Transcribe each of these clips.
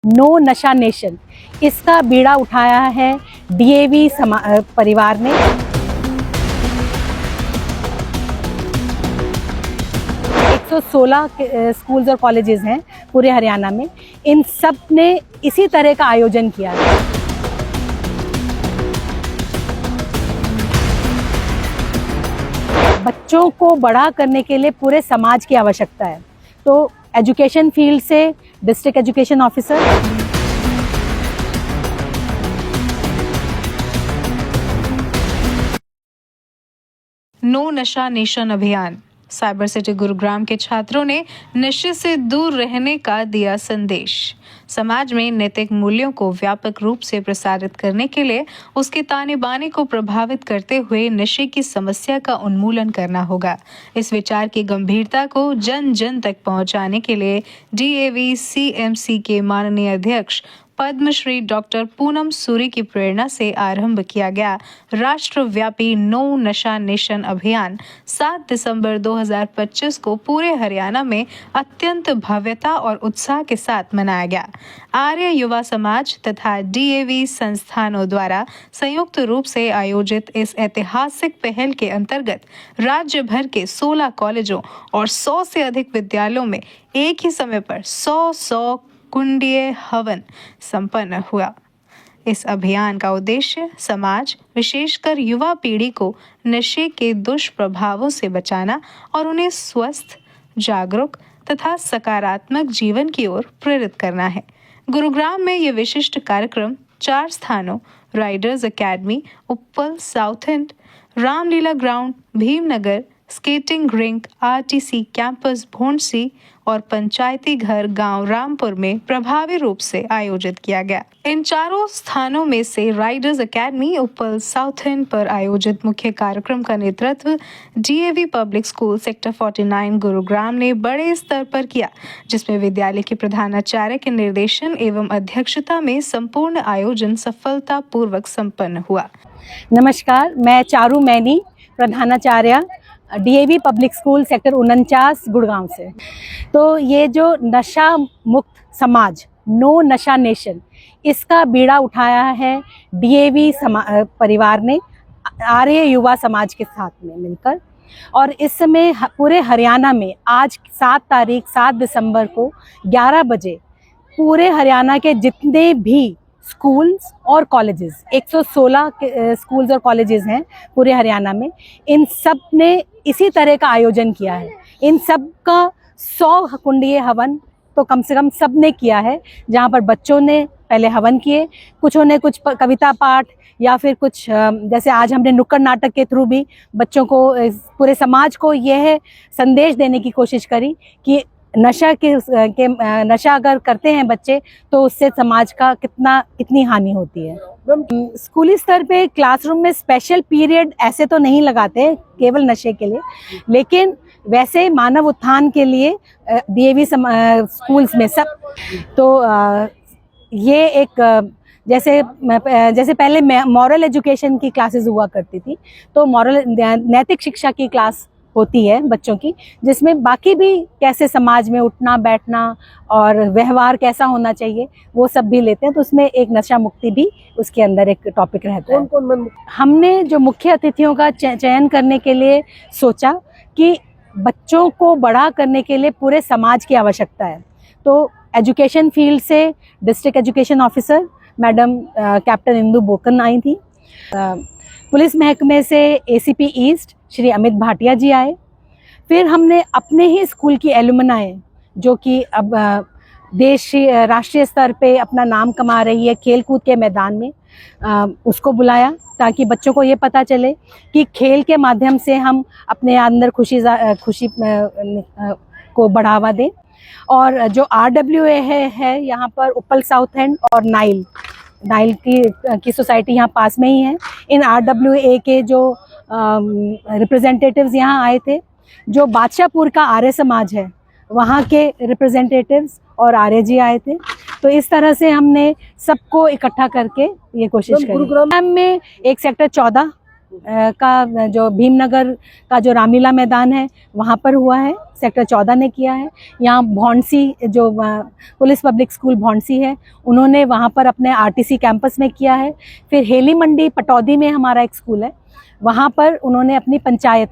No नशा nation, इसका बीड़ा उठाया है डीएवी परिवार ने। 116 स्कूल्स और कॉलेजेस हैं पूरे हरियाणा में, इन सब ने इसी तरह का आयोजन किया है। बच्चों को बड़ा करने के लिए पूरे समाज की आवश्यकता है। तो एजुकेशन फील्ड से डिस्ट्रिक्ट एजुकेशन ऑफिसर, नो नशा नेशन अभियान। साइबर सिटी गुरुग्राम के छात्रों ने नशे से दूर रहने का दिया संदेश। समाज में नैतिक मूल्यों को व्यापक रूप से प्रसारित करने के लिए उसके ताने बाने को प्रभावित करते हुए नशे की समस्या का उन्मूलन करना होगा। इस विचार की गंभीरता को जन जन तक पहुंचाने के लिए डीएवी सीएमसी के माननीय अध्यक्ष पद्मश्री डॉक्टर पूनम सूरी की प्रेरणा से आरंभ किया गया राष्ट्रव्यापी नो नशा नेशन अभियान 7 दिसंबर 2025 को पूरे हरियाणा में अत्यंत भव्यता और उत्साह के साथ मनाया गया। आर्य युवा समाज तथा डीएवी संस्थानों द्वारा संयुक्त रूप से आयोजित इस ऐतिहासिक पहल के अंतर्गत राज्य भर के 16 कॉलेजों और 100 से अधिक विद्यालयों में एक ही समय पर 100 कुंडीय हवन संपन्न हुआ। इस अभियान का उद्देश्य समाज, विशेषकर युवा पीढ़ी को नशे के दुष्प्रभावों से बचाना और उन्हें स्वस्थ, जागरूक तथा सकारात्मक जीवन की ओर प्रेरित करना है। गुरुग्राम में ये विशिष्ट कार्यक्रम 4 स्थानों Riders academy, Uppal south and, Ramlila ground, Bhimnagar, skating rink, RTC campus Bhondsi और पंचायती घर गांव रामपुर में प्रभावी रूप से आयोजित किया गया। इन चारों स्थानों में से Riders academy Uppal south and पर आयोजित मुख्य कार्यक्रम का नेतृत्व DAV public school sector 49 Gurugram ने बड़े स्तर पर किया, जिसमें विद्यालय के प्रधानाचार्य के निर्देशन एवं अध्यक्षता में संपूर्ण आयोजन सफलतापूर्वक संपन्न हुआ। नमस्कार, मैं चारू मैनी, प्रधानाचार्य DAV public school sector 49 Gurgaon से। तो ये जो नशा मुक्त समाज, नो नशा नेशन, इसका बीड़ा उठाया है डीएवी परिवार ने आर्य युवा समाज के साथ में मिलकर। और इस समय पूरे हरियाणा में आज 7 दिसंबर को 11 बजे पूरे हरियाणा के जितने भी स्कूल्स और कॉलेजेस, 116 स्कूल्स और कॉलेजेस हैं पूरे हरियाणा में, इन सब ने इसी तरह का आयोजन किया है। इन सब का 100 कुंडीय हवन तो कम से कम सब ने किया है, जहाँ पर बच्चों ने पहले हवन किए, कुछों ने कुछ कविता पाठ या फिर कुछ जैसे आज हमने नुक्कड़ नाटक के थ्रू भी बच्चों को, पूरे समाज को यह संदेश देने की कोशिश करी कि नशा अगर करते हैं बच्चे तो उससे समाज का कितनी हानि होती है। स्कूली स्तर पे क्लासरूम में स्पेशल पीरियड ऐसे तो नहीं लगाते केवल नशे के लिए, लेकिन वैसे मानव उत्थान के लिए डीएवी स्कूल्स में सब तो ये एक जैसे पहले मॉरल एजुकेशन की क्लासेस हुआ करती थी, तो नैतिक शिक्षा की क्लास होती है बच्चों की, जिसमें बाकी भी कैसे समाज में उठना बैठना और व्यवहार कैसा होना चाहिए वो सब भी लेते हैं। तो उसमें एक नशा मुक्ति भी उसके अंदर एक टॉपिक रहता है। हमने जो मुख्य अतिथियों का चयन करने के लिए सोचा कि बच्चों को बड़ा करने के लिए पूरे समाज की आवश्यकता है। तो एजुकेशन फील्ड से district education officer madam captain Indu Bokan आई थी। पुलिस महकमे से एसीपी ईस्ट श्री अमित भाटिया जी आए। फिर हमने अपने ही स्कूल की एलुमनाई, जो कि अब राष्ट्रीय स्तर पे अपना नाम कमा रही है खेल कूद के मैदान में, उसको बुलाया ताकि बच्चों को ये पता चले कि खेल के माध्यम से हम अपने अंदर खुशी को बढ़ावा दें। और जो RWA है यहाँ पर उप्पल साउथ एंड और नाइल की सोसाइटी यहाँ पास में ही है। इन RWA के जो रिप्रेजेंटेटिव्स यहाँ आए थे, जो बादशाहपुर का आर्य समाज है वहाँ के रिप्रेजेंटेटिव्स और आर्य जी आए थे। तो इस तरह से हमने सबको इकट्ठा करके ये कोशिश करी। गुरुग्राम में एक सेक्टर 14 का जो भीमनगर का जो रामलीला मैदान है वहाँ पर हुआ है, सेक्टर 14 ने किया है। यहाँ भौंडसी जो पुलिस पब्लिक स्कूल भौंडसी है, उन्होंने वहाँ पर अपने आरटीसी कैंपस में किया है। फिर हेली मंडी पटौदी में हमारा एक स्कूल है, वहाँ पर उन्होंने अपनी पंचायत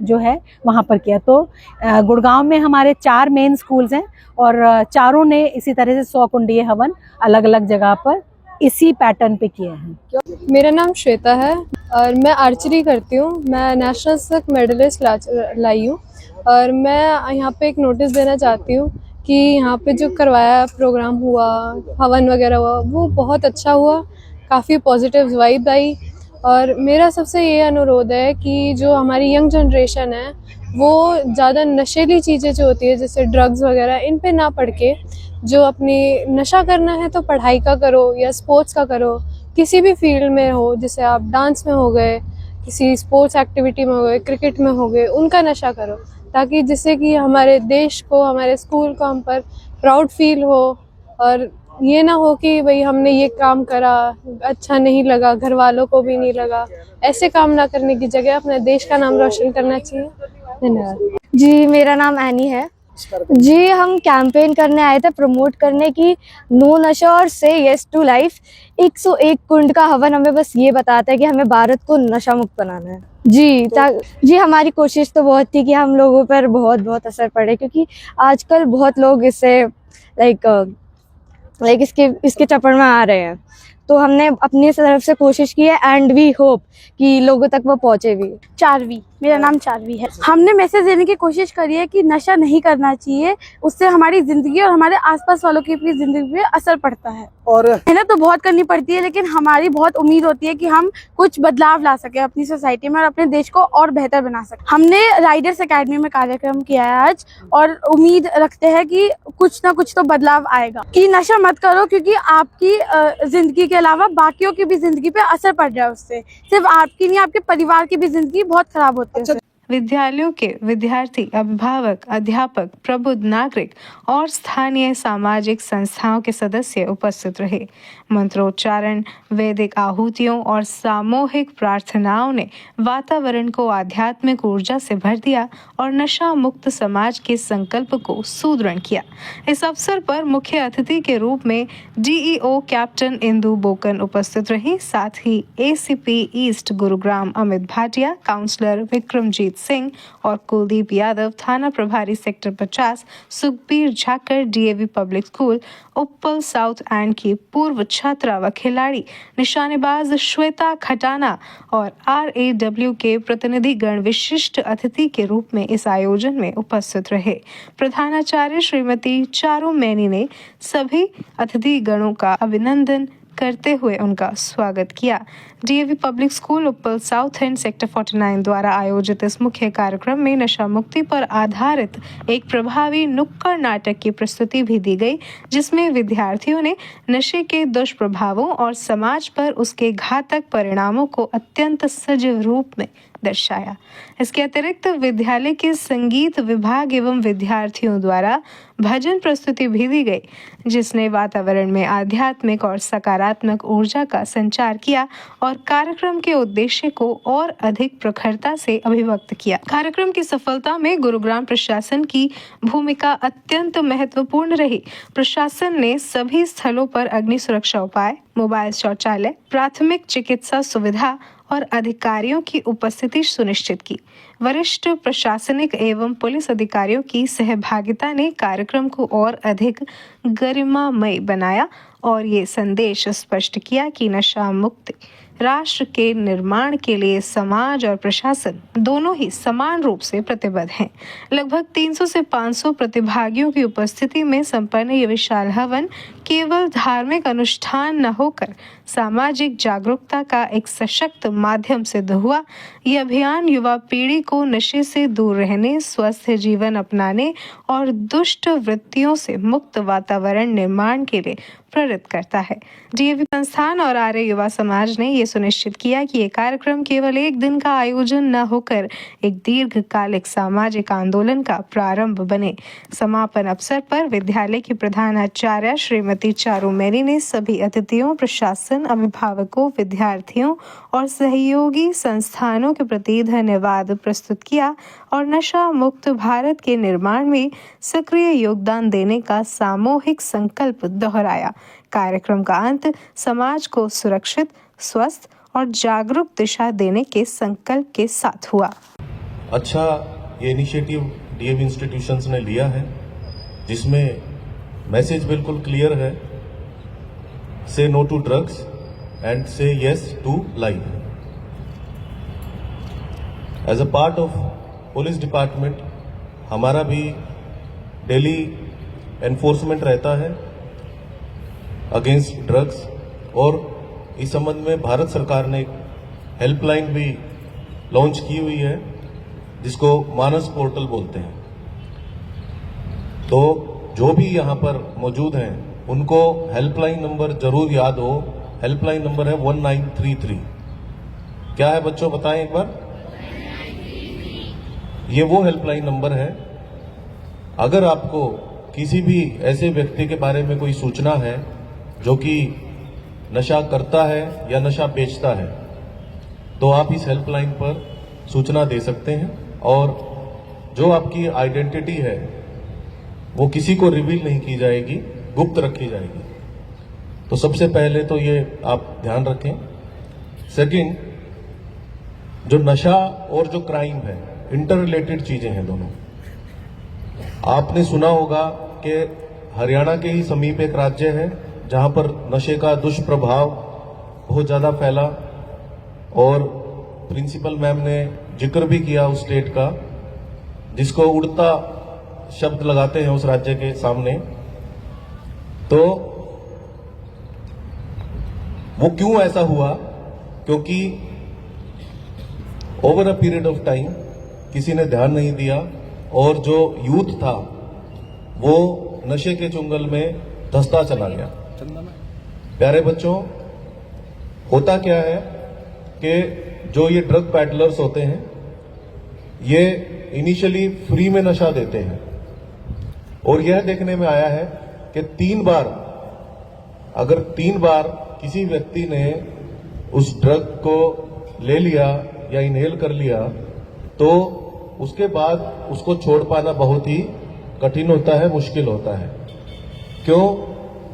जो है वहाँ पर किया। तो गुड़गांव में हमारे 4 मेन स्कूल्स हैं और चारों ने इसी तरह से 100 कुंडीय हवन अलग अलग जगह पर इसी पैटर्न पे किए हैं। मेरा नाम श्वेता है और मैं आर्चरी करती हूँ। मैं नेशनल तक मेडलिस्ट लाई हूँ और मैं यहाँ पे एक नोटिस देना चाहती हूँ कि यहाँ पे जो करवाया प्रोग्राम हुआ, हवन वगैरह हुआ, वो बहुत अच्छा हुआ, काफ़ी पॉजिटिव वाइब आई। और मेरा सबसे ये अनुरोध है कि जो हमारी यंग जनरेशन है वो ज़्यादा नशेली चीज़ें जो होती है जैसे ड्रग्स वगैरह, इन पे ना पड़ के जो अपनी नशा करना है तो पढ़ाई का करो या स्पोर्ट्स का करो, किसी भी फील्ड में हो, जैसे आप डांस में हो गए, किसी स्पोर्ट्स एक्टिविटी में हो गए, क्रिकेट में हो गए, उनका नशा करो, ताकि जिससे कि हमारे देश को, हमारे स्कूल को हम पर प्राउड फील हो। और ये ना हो कि भाई हमने ये काम करा, अच्छा नहीं लगा, घर वालों को भी नहीं लगा। ऐसे काम ना करने की जगह अपने देश का नाम रोशन करना चाहिए। धन्यवाद। जी, मेरा नाम एनी है। जी, हम कैंपेन करने आए थे प्रमोट करने की नो नशा और से यस टू लाइफ। 101 कुंड का हवन हमें बस ये बताता है कि हमें भारत को नशा मुक्त बनाना है। जी, हमारी कोशिश तो बहुत थी कि हम लोगों पर बहुत बहुत असर पड़े, क्योंकि आजकल बहुत लोग इससे लाइक इसके चक्कर में आ रहे हैं। तो हमने अपनी तरफ से कोशिश की है एंड वी होप कि लोगों तक वो पहुंचे भी। चारवी, मेरा नाम चारवी है। हमने मैसेज देने की कोशिश करी है कि नशा नहीं करना चाहिए, उससे हमारी जिंदगी और हमारे आसपास वालों की भी जिंदगी पे असर पड़ता है। और मेहनत तो बहुत करनी पड़ती है, लेकिन हमारी बहुत उम्मीद होती है कि हम कुछ बदलाव ला सके अपनी सोसाइटी में और अपने देश को और बेहतर बना सके। हमने राइडर्स एकेडमी में कार्यक्रम किया है आज, और उम्मीद रखते हैं कि कुछ ना कुछ तो बदलाव आएगा। कि नशा मत करो, क्योंकि आपकी जिंदगी के अलावा बाकियों की भी जिंदगी पे असर पड़ रहा है उससे। सिर्फ आपकी नहीं, आपके परिवार की भी जिंदगी बहुत खराब होती है। विद्यालयों के विद्यार्थी, अभिभावक, अध्यापक, प्रबुद्ध नागरिक और स्थानीय सामाजिक संस्थाओं के सदस्य उपस्थित रहे। मंत्रोच्चारण, वैदिक आहुतियों और सामूहिक प्रार्थनाओं ने वातावरण को आध्यात्मिक ऊर्जा से भर दिया और नशा मुक्त समाज के संकल्प को सुदृढ़ किया। इस अवसर पर मुख्य अतिथि के रूप में डीईओ कैप्टन इंदु बोकन उपस्थित रही। साथ ही ACP east Gurugram Amit Bhatia, councillor Vikramjit Singh और कुलदीप यादव, थाना प्रभारी सेक्टर 50, सुखबीर झाकर, DAV public school Uppal south end की पूर्व छात्रा व खिलाड़ी निशानेबाज श्वेता खटाना और RAW के प्रतिनिधि गण विशिष्ट अतिथि के रूप में इस आयोजन में उपस्थित रहे। प्रधानाचार्य श्रीमती चारू मैनी ने सभी अतिथि गणों का अभिनंदन करते हुए उनका स्वागत किया। DAV public school Uppal south and sector 49 द्वारा आयोजित इस मुख्य कार्यक्रम में नशा मुक्ति पर आधारित एक प्रभावी नुक्कड़ नाटक की प्रस्तुति भी दी गई, जिसमें विद्यार्थियों ने नशे के दुष्प्रभावों और समाज पर उसके घातक परिणामों को अत्यंत सजीव रूप में दर्शाया। इसके अतिरिक्त विद्यालय के संगीत विभाग एवं विद्यार्थियों द्वारा भजन प्रस्तुति भी दी गई, जिसने वातावरण में आध्यात्मिक और सकारात्मक ऊर्जा का संचार किया और कार्यक्रम के उद्देश्य को और अधिक प्रखरता से अभिव्यक्त किया। कार्यक्रम की सफलता में गुरुग्राम प्रशासन की भूमिका अत्यंत महत्वपूर्ण रही। प्रशासन ने सभी स्थलों पर अग्नि सुरक्षा उपाय, मोबाइल शौचालय, प्राथमिक चिकित्सा सुविधा और अधिकारियों की उपस्थिति सुनिश्चित की। वरिष्ठ प्रशासनिक एवं पुलिस अधिकारियों की सहभागिता ने कार्यक्रम को और अधिक गरिमामय बनाया और ये संदेश स्पष्ट किया कि नशा मुक्ति राष्ट्र के निर्माण के लिए समाज और प्रशासन दोनों ही समान रूप से प्रतिबद्ध हैं। लगभग 300 से 500 प्रतिभागियों की उपस्थिति में संपन्न ये विशाल हवन केवल धार्मिक अनुष्ठान न होकर सामाजिक जागरूकता का एक सशक्त माध्यम सिद्ध हुआ। यह अभियान युवा पीढ़ी को नशे से दूर रहने, स्वस्थ जीवन अपनाने और दुष्ट वृत्तियों से मुक्त वातावरण निर्माण के लिए प्रेरित करता है। डीएवी संस्थान और आर्य युवा समाज ने ये सुनिश्चित किया कि ये कार्यक्रम केवल एक दिन का आयोजन न होकर एक दीर्घकालिक सामाजिक आंदोलन का प्रारंभ बने। समापन अवसर पर विद्यालय की प्रधानाचार्य श्रीमती चारू मेरी ने सभी अतिथियों, प्रशासन, अभिभावकों, विद्यार्थियों और सहयोगी संस्थानों के प्रति धन्यवाद प्रस्तुत किया और नशा मुक्त भारत के निर्माण में सक्रिय योगदान देने का सामूहिक संकल्प दोहराया। कार्यक्रम का अंत समाज को सुरक्षित, स्वस्थ और जागरूक दिशा देने के संकल्प के साथ हुआ। अच्छा ये इनिशिएटिव डीएवी इंस्टीट्यूशंस ने लिया है, जिसमें मैसेज बिल्कुल क्लियर है, say no to drugs and say yes to life. As a part of police department हमारा भी डेली एनफोर्समेंट रहता है अगेंस्ट ड्रग्स, और इस संबंध में भारत सरकार ने एक हेल्पलाइन भी लॉन्च की हुई है, जिसको मानस पोर्टल बोलते हैं। तो जो भी यहाँ पर मौजूद हैं उनको हेल्पलाइन नंबर जरूर याद हो। हेल्पलाइन नंबर है 1933। क्या है बच्चों, बताएं एक बार। ये वो हेल्पलाइन नंबर है। अगर आपको किसी भी ऐसे व्यक्ति के बारे में कोई सूचना है जो कि नशा करता है या नशा बेचता है, तो आप इस हेल्पलाइन पर सूचना दे सकते हैं, और जो आपकी आइडेंटिटी है वो किसी को रिवील नहीं की जाएगी, गुप्त रखी जाएगी। तो सबसे पहले तो ये आप ध्यान रखें। सेकंड, जो नशा और जो क्राइम है इंटर रिलेटेड चीजें हैं दोनों। आपने सुना होगा कि हरियाणा के ही समीप एक राज्य है जहां पर नशे का दुष्प्रभाव बहुत ज्यादा फैला, और प्रिंसिपल मैम ने जिक्र भी किया उस स्टेट का, जिसको उड़ता शब्द लगाते हैं उस राज्य के सामने। तो वो क्यों ऐसा हुआ? क्योंकि over a period of time किसी ने ध्यान नहीं दिया, और जो यूथ था वो नशे के चुंगल में धंसता चला गया। प्यारे बच्चों, होता क्या है कि जो ये ड्रग पैडलर्स होते हैं ये इनिशियली फ्री में नशा देते हैं, और यह देखने में आया है कि 3 बार, अगर 3 बार किसी व्यक्ति ने उस ड्रग को ले लिया या इनहेल कर लिया, तो उसके बाद उसको छोड़ पाना बहुत ही कठिन होता है, मुश्किल होता है। क्यों?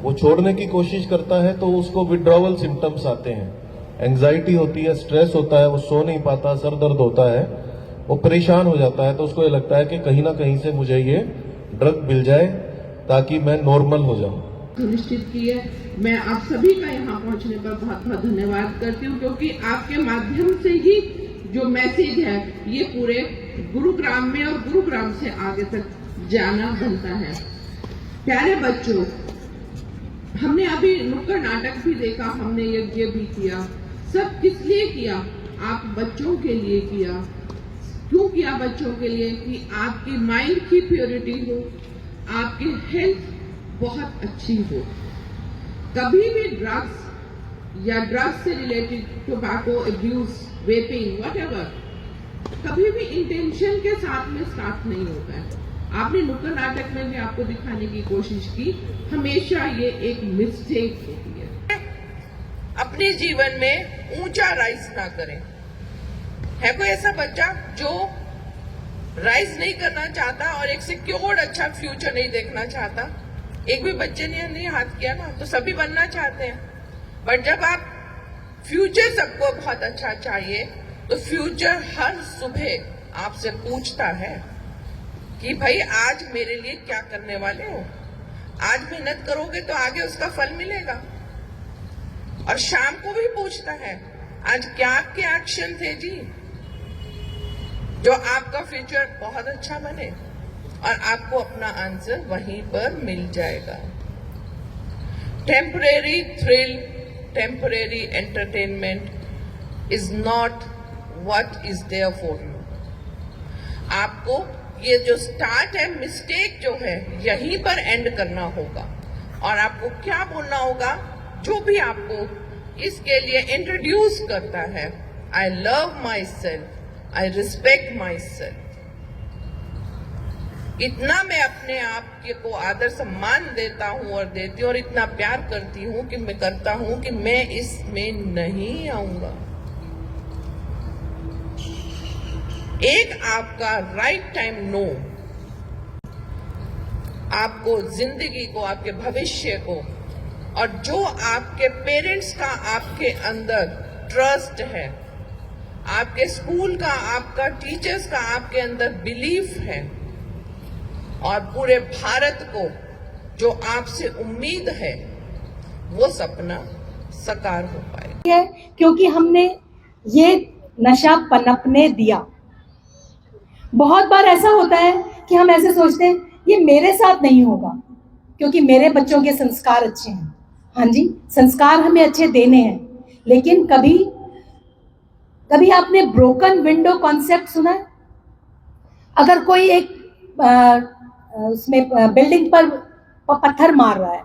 वो छोड़ने की कोशिश करता है तो उसको विड्रॉवल सिम्टम्स आते हैं, एंग्जाइटी होती है, स्ट्रेस होता है, वो सो नहीं पाता, सर दर्द होता है, वो परेशान हो जाता है। तो उसको ये लगता है कि कहीं ना कहीं से मुझे ये ड्रग मिल जाए ताकि मैं नॉर्मल हो जाऊं। सुनिश्चित की है। मैं आप सभी का यहाँ पहुँचने पर बहुत बहुत धन्यवाद करती हूँ, क्योंकि आपके माध्यम से ही जो मैसेज है ये पूरे गुरुग्राम में और गुरुग्राम से आगे तक जाना बनता है। प्यारे बच्चों, हमने अभी नुक्कड़ नाटक भी देखा, हमने यज्ञ भी किया। सब किस लिए किया? आप बच्चों के लिए किया। क्यों किया बच्चों के लिए? कि आपकी माइंड की प्योरिटी हो, आपकी हेल्थ बहुत अच्छी हो। कभी भी ड्रग्स या ड्रग्स से related tobacco abuse, vaping, whatever, कभी भी इंटेंशन के साथ में स्टार्ट नहीं होता है। आपने नुक्कड़ नाटक में भी आपको दिखाने की कोशिश की, हमेशा ये एक मिस्टेक होती है। अपने जीवन में ऊंचा राइज ना करें। है कोई ऐसा बच्चा जो राइज नहीं करना चाहता और एक सिक्योर्ड अच्छा फ्यूचर नहीं देखना चाहता? एक भी बच्चे ने नहीं हाथ किया ना, तो सभी बनना चाहते हैं। बट जब आप फ्यूचर सबको बहुत अच्छा चाहिए, तो फ्यूचर हर सुबह आपसे पूछता है कि भाई आज मेरे लिए क्या करने वाले हो? आज मेहनत करोगे तो आगे उसका फल मिलेगा। और शाम को भी पूछता है आज क्या आपके एक्शन थे जी, जो आपका फ्यूचर बहुत अच्छा बने, और आपको अपना आंसर वहीं पर मिल जाएगा। Temporary thrill, temporary entertainment is not what is there for you. आपको ये जो स्टार्ट है, मिस्टेक जो है, यहीं पर एंड करना होगा। और आपको क्या बोलना होगा, जो भी आपको इसके लिए इंट्रोड्यूस करता है। I love my self, I respect my self. इतना मैं अपने आप को आदर सम्मान देता हूँ और देती हूँ और इतना प्यार करती हूँ कि मैं करता हूँ कि मैं इसमें नहीं आऊंगा। एक आपका राइट टाइम नो आपको जिंदगी को, आपके भविष्य को, और जो आपके पेरेंट्स का आपके अंदर ट्रस्ट है, आपके स्कूल का, आपका टीचर्स का आपके अंदर बिलीफ है, और पूरे भारत को जो आपसे उम्मीद है, वो सपना साकार हो पाए। है क्योंकि हमने ये नशा पनपने दिया। बहुत बार ऐसा होता है कि हम ऐसे सोचते हैं ये मेरे साथ नहीं होगा क्योंकि मेरे बच्चों के संस्कार अच्छे हैं। हाँ जी, संस्कार हमें अच्छे देने हैं, लेकिन कभी कभी आपने ब्रोकन विंडो कॉन्सेप्ट सुना है? अगर कोई एक उसमें बिल्डिंग पर पत्थर मार रहा है,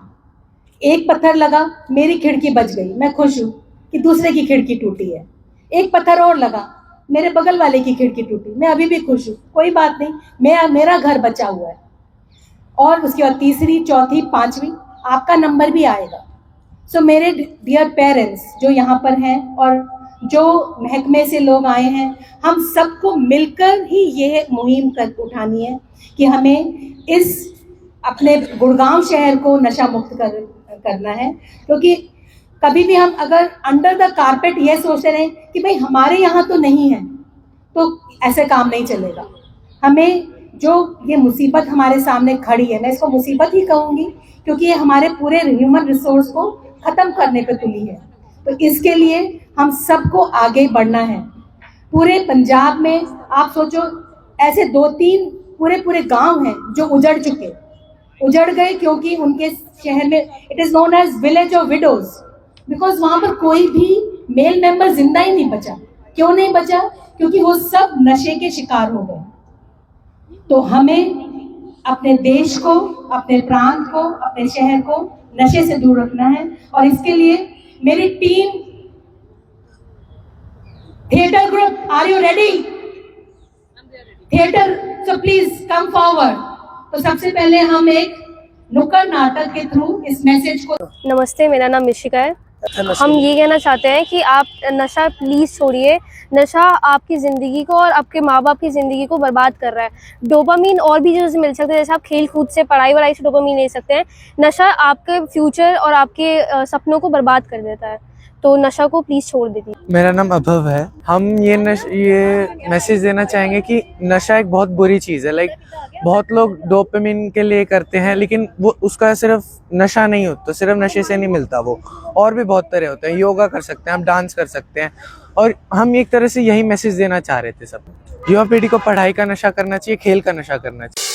एक पत्थर लगा, मेरी खिड़की बच गई, मैं खुश हूं कि दूसरे की खिड़की टूटी है। एक पत्थर और लगा, मेरे बगल वाले की खिड़की टूटी, मैं अभी भी खुश हूं, कोई बात नहीं, मेरा घर बचा हुआ है। और उसके बाद तीसरी, चौथी, पांचवी, आपका नंबर भी आएगा। सो मेरे डियर पेरेंट्स जो यहाँ पर हैं और जो महकमे से लोग आए हैं, हम सबको मिलकर ही ये मुहिम कर उठानी है कि हमें इस अपने गुड़गांव शहर को नशा मुक्त करना है। क्योंकि कभी भी हम अगर अंडर द कारपेट ये सोचते रहे कि भाई हमारे यहाँ तो नहीं है, तो ऐसे काम नहीं चलेगा। हमें जो ये मुसीबत हमारे सामने खड़ी है, मैं इसको मुसीबत ही कहूँगी क्योंकि ये हमारे पूरे ह्यूमन रिसोर्स को खत्म करने पे तुली है। तो इसके लिए हम सबको आगे बढ़ना है। पूरे पंजाब में आप सोचो ऐसे 2-3 पूरे गांव हैं जो उजड़ गए क्योंकि उनके शहर में it is known as village of widows, because वहां पर कोई भी मेल मेंबर जिंदा ही नहीं बचा। क्यों नहीं बचा? क्योंकि वो सब नशे के शिकार हो गए। तो हमें अपने देश को, अपने प्रांत को, अपने शहर को नशे से दूर रखना है। और इसके लिए मेरी team theatre group, are you ready? Theatre, so please come forward. तो सबसे पहले हम एक नुक्कड़ नाटक के थ्रू इस मैसेज को। नमस्ते, मेरा नाम मिशिका है। हम ये कहना चाहते हैं कि आप नशा प्लीज़ छोड़िए। नशा आपकी ज़िंदगी को और आपके माँ बाप की ज़िंदगी को बर्बाद कर रहा है। डोपामीन और भी चीज़ों से मिल सकते हैं, जैसे आप खेल कूद से, पढ़ाई वढ़ाई से डोपामीन ले सकते हैं। नशा आपके फ्यूचर और आपके सपनों को बर्बाद कर देता है, तो नशा को प्लीज़ छोड़ दीजिए। मेरा नाम अभव है। हम ये मैसेज देना चाहेंगे कि नशा एक बहुत बुरी चीज़ है। लाइक बहुत लोग डोपामिन के लिए करते हैं, लेकिन वो उसका सिर्फ नशा नहीं होता, सिर्फ नशे से नहीं मिलता, वो और भी बहुत तरह होते हैं। योगा कर सकते हैं, हम डांस कर सकते हैं। और हम एक तरह से यही मैसेज देना चाह रहे थे सब। युवा पीढ़ी को पढ़ाई का नशा करना चाहिए, खेल का नशा करना चाहिए।